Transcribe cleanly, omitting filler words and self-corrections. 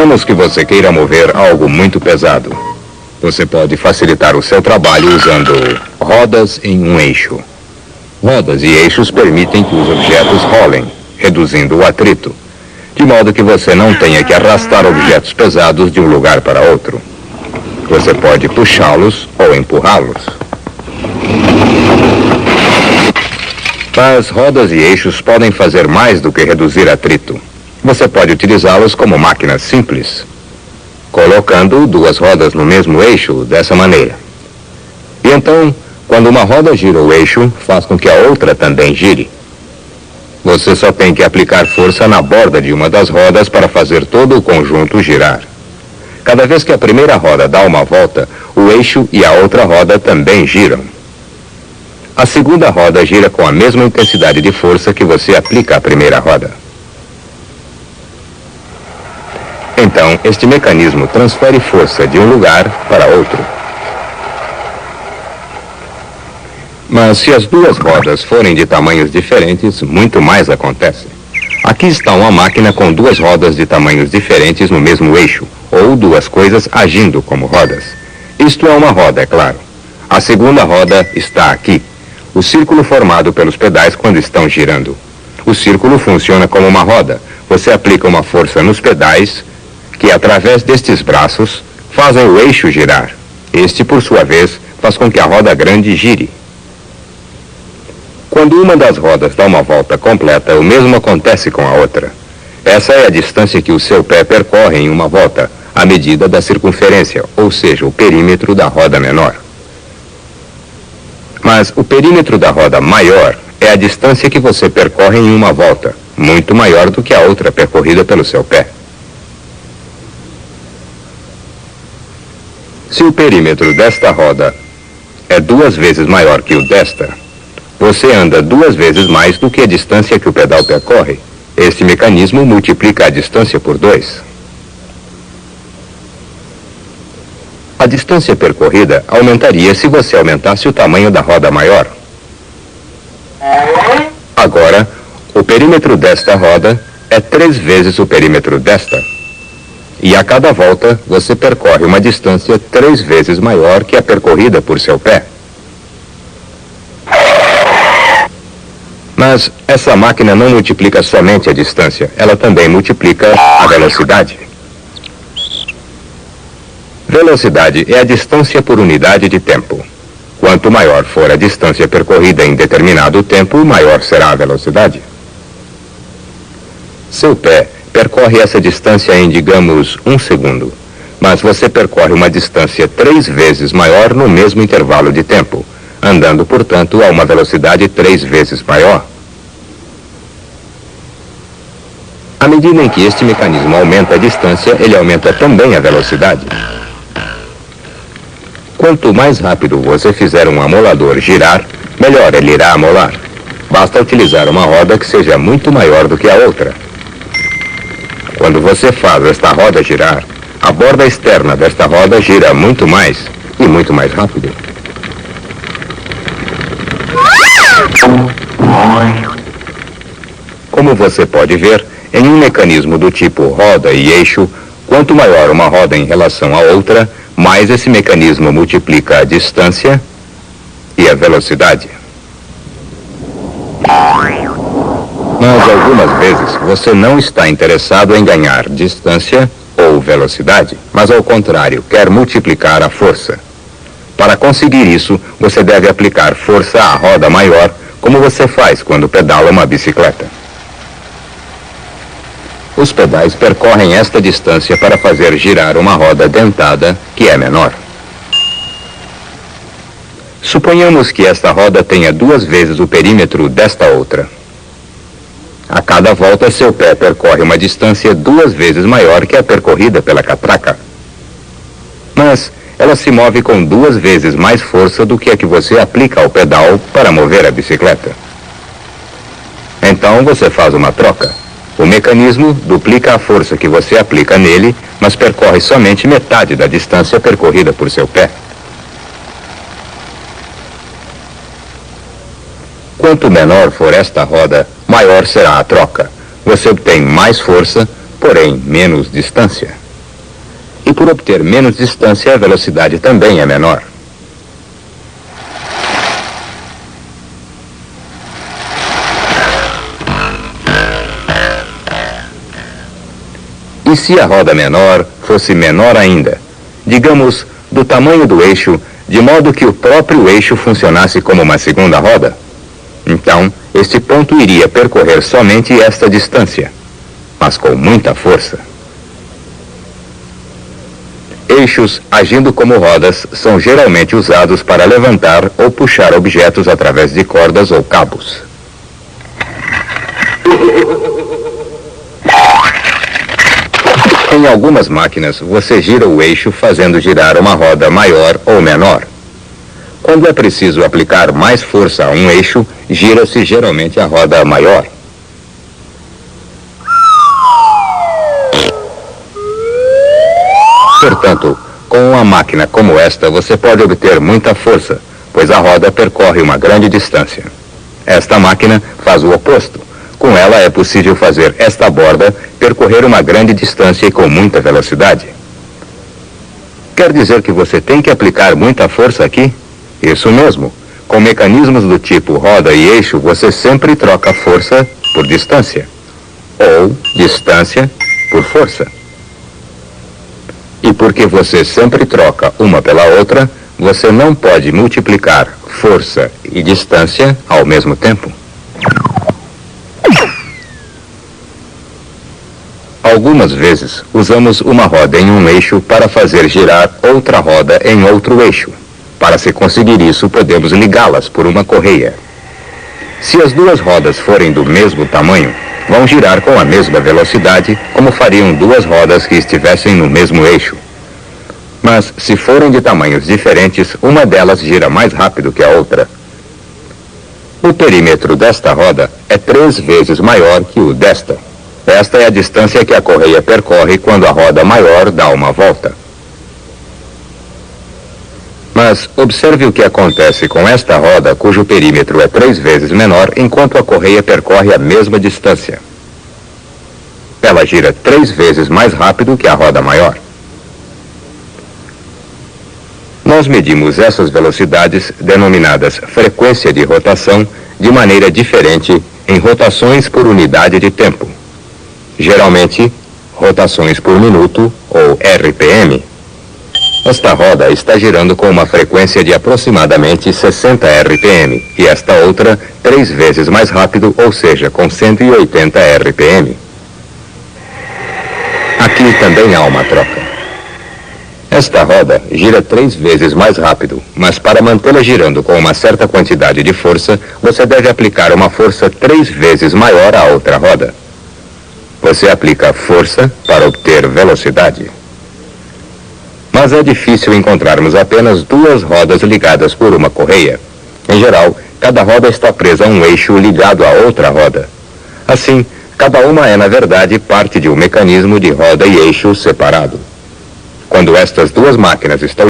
Suponhamos que você queira mover algo muito pesado. Você pode facilitar o seu trabalho usando rodas em um eixo. Rodas e eixos permitem que os objetos rolem, reduzindo o atrito, de modo que você não tenha que arrastar objetos pesados de um lugar para outro. Você pode puxá-los ou empurrá-los. Mas rodas e eixos podem fazer mais do que reduzir atrito. Você pode utilizá-los como máquinas simples, colocando duas rodas no mesmo eixo dessa maneira. E então, quando uma roda gira o eixo, faz com que a outra também gire. Você só tem que aplicar força na borda de uma das rodas para fazer todo o conjunto girar. Cada vez que a primeira roda dá uma volta, o eixo e a outra roda também giram. A segunda roda gira com a mesma intensidade de força que você aplica à primeira roda. Então, este mecanismo transfere força de um lugar para outro. Mas se as duas rodas forem de tamanhos diferentes, muito mais acontece. Aqui está uma máquina com duas rodas de tamanhos diferentes no mesmo eixo, ou duas coisas agindo como rodas. Isto é uma roda, é claro. A segunda roda está aqui, o círculo formado pelos pedais quando estão girando. O círculo funciona como uma roda. Você aplica uma força nos pedais, que através destes braços fazem o eixo girar. Este, por sua vez, faz com que a roda grande gire. Quando uma das rodas dá uma volta completa, o mesmo acontece com a outra. Essa é a distância que o seu pé percorre em uma volta, a medida da circunferência, ou seja, o perímetro da roda menor. Mas o perímetro da roda maior é a distância que você percorre em uma volta, muito maior do que a outra percorrida pelo seu pé. Se o perímetro desta roda é 2 vezes maior que o desta, você anda 2 vezes mais do que a distância que o pedal percorre. Este mecanismo multiplica a distância por 2. A distância percorrida aumentaria se você aumentasse o tamanho da roda maior. Agora, o perímetro desta roda é 3 vezes o perímetro desta. E a cada volta, você percorre uma distância 3 vezes maior que a percorrida por seu pé. Mas essa máquina não multiplica somente a distância, ela também multiplica a velocidade. Velocidade é a distância por unidade de tempo. Quanto maior for a distância percorrida em determinado tempo, maior será a velocidade. Seu pé percorre essa distância em, digamos, 1 segundo. Mas você percorre uma distância 3 vezes maior no mesmo intervalo de tempo, andando, portanto, a uma velocidade 3 vezes maior. À medida em que este mecanismo aumenta a distância, ele aumenta também a velocidade. Quanto mais rápido você fizer um amolador girar, melhor ele irá amolar. Basta utilizar uma roda que seja muito maior do que a outra. Quando você faz esta roda girar, a borda externa desta roda gira muito mais e muito mais rápido. Como você pode ver, em um mecanismo do tipo roda e eixo, quanto maior uma roda em relação à outra, mais esse mecanismo multiplica a distância e a velocidade. Mas algumas vezes você não está interessado em ganhar distância ou velocidade, mas ao contrário, quer multiplicar a força. Para conseguir isso, você deve aplicar força à roda maior, como você faz quando pedala uma bicicleta. Os pedais percorrem esta distância para fazer girar uma roda dentada, que é menor. Suponhamos que esta roda tenha 2 vezes o perímetro desta outra. A cada volta, seu pé percorre uma distância 2 vezes maior que a percorrida pela catraca. Mas ela se move com 2 vezes mais força do que a que você aplica ao pedal para mover a bicicleta. Então você faz uma troca. O mecanismo duplica a força que você aplica nele, mas percorre somente metade da distância percorrida por seu pé. Quanto menor for esta roda, maior será a troca. Você obtém mais força, porém menos distância. E por obter menos distância, a velocidade também é menor. E se a roda menor fosse menor ainda, digamos, do tamanho do eixo, de modo que o próprio eixo funcionasse como uma segunda roda? Então, este ponto iria percorrer somente esta distância, mas com muita força. Eixos, agindo como rodas, são geralmente usados para levantar ou puxar objetos através de cordas ou cabos. Em algumas máquinas, você gira o eixo fazendo girar uma roda maior ou menor. Quando é preciso aplicar mais força a um eixo, gira-se geralmente a roda maior. Portanto, com uma máquina como esta, você pode obter muita força, pois a roda percorre uma grande distância. Esta máquina faz o oposto. Com ela é possível fazer esta borda percorrer uma grande distância e com muita velocidade. Quer dizer que você tem que aplicar muita força aqui? Isso mesmo. Com mecanismos do tipo roda e eixo, você sempre troca força por distância, ou distância por força. E porque você sempre troca uma pela outra, você não pode multiplicar força e distância ao mesmo tempo. Algumas vezes, usamos uma roda em um eixo para fazer girar outra roda em outro eixo. Para se conseguir isso, podemos ligá-las por uma correia. Se as duas rodas forem do mesmo tamanho, vão girar com a mesma velocidade, como fariam duas rodas que estivessem no mesmo eixo. Mas, se forem de tamanhos diferentes, uma delas gira mais rápido que a outra. O perímetro desta roda é 3 vezes maior que o desta. Esta é a distância que a correia percorre quando a roda maior dá uma volta. Mas observe o que acontece com esta roda, cujo perímetro é 3 vezes menor, enquanto a correia percorre a mesma distância. Ela gira 3 vezes mais rápido que a roda maior. Nós medimos essas velocidades, denominadas frequência de rotação, de maneira diferente em rotações por unidade de tempo. Geralmente, rotações por minuto, ou RPM. Esta roda está girando com uma frequência de aproximadamente 60 RPM, e esta outra 3 vezes mais rápido, ou seja, com 180 RPM. Aqui também há uma troca. Esta roda gira 3 vezes mais rápido, mas para mantê-la girando com uma certa quantidade de força, você deve aplicar uma força 3 vezes maior à outra roda. Você aplica força para obter velocidade. Mas é difícil encontrarmos apenas 2 rodas ligadas por uma correia. Em geral, cada roda está presa a um eixo ligado a outra roda. Assim, cada uma é, na verdade, parte de um mecanismo de roda e eixo separado. Quando estas duas máquinas estão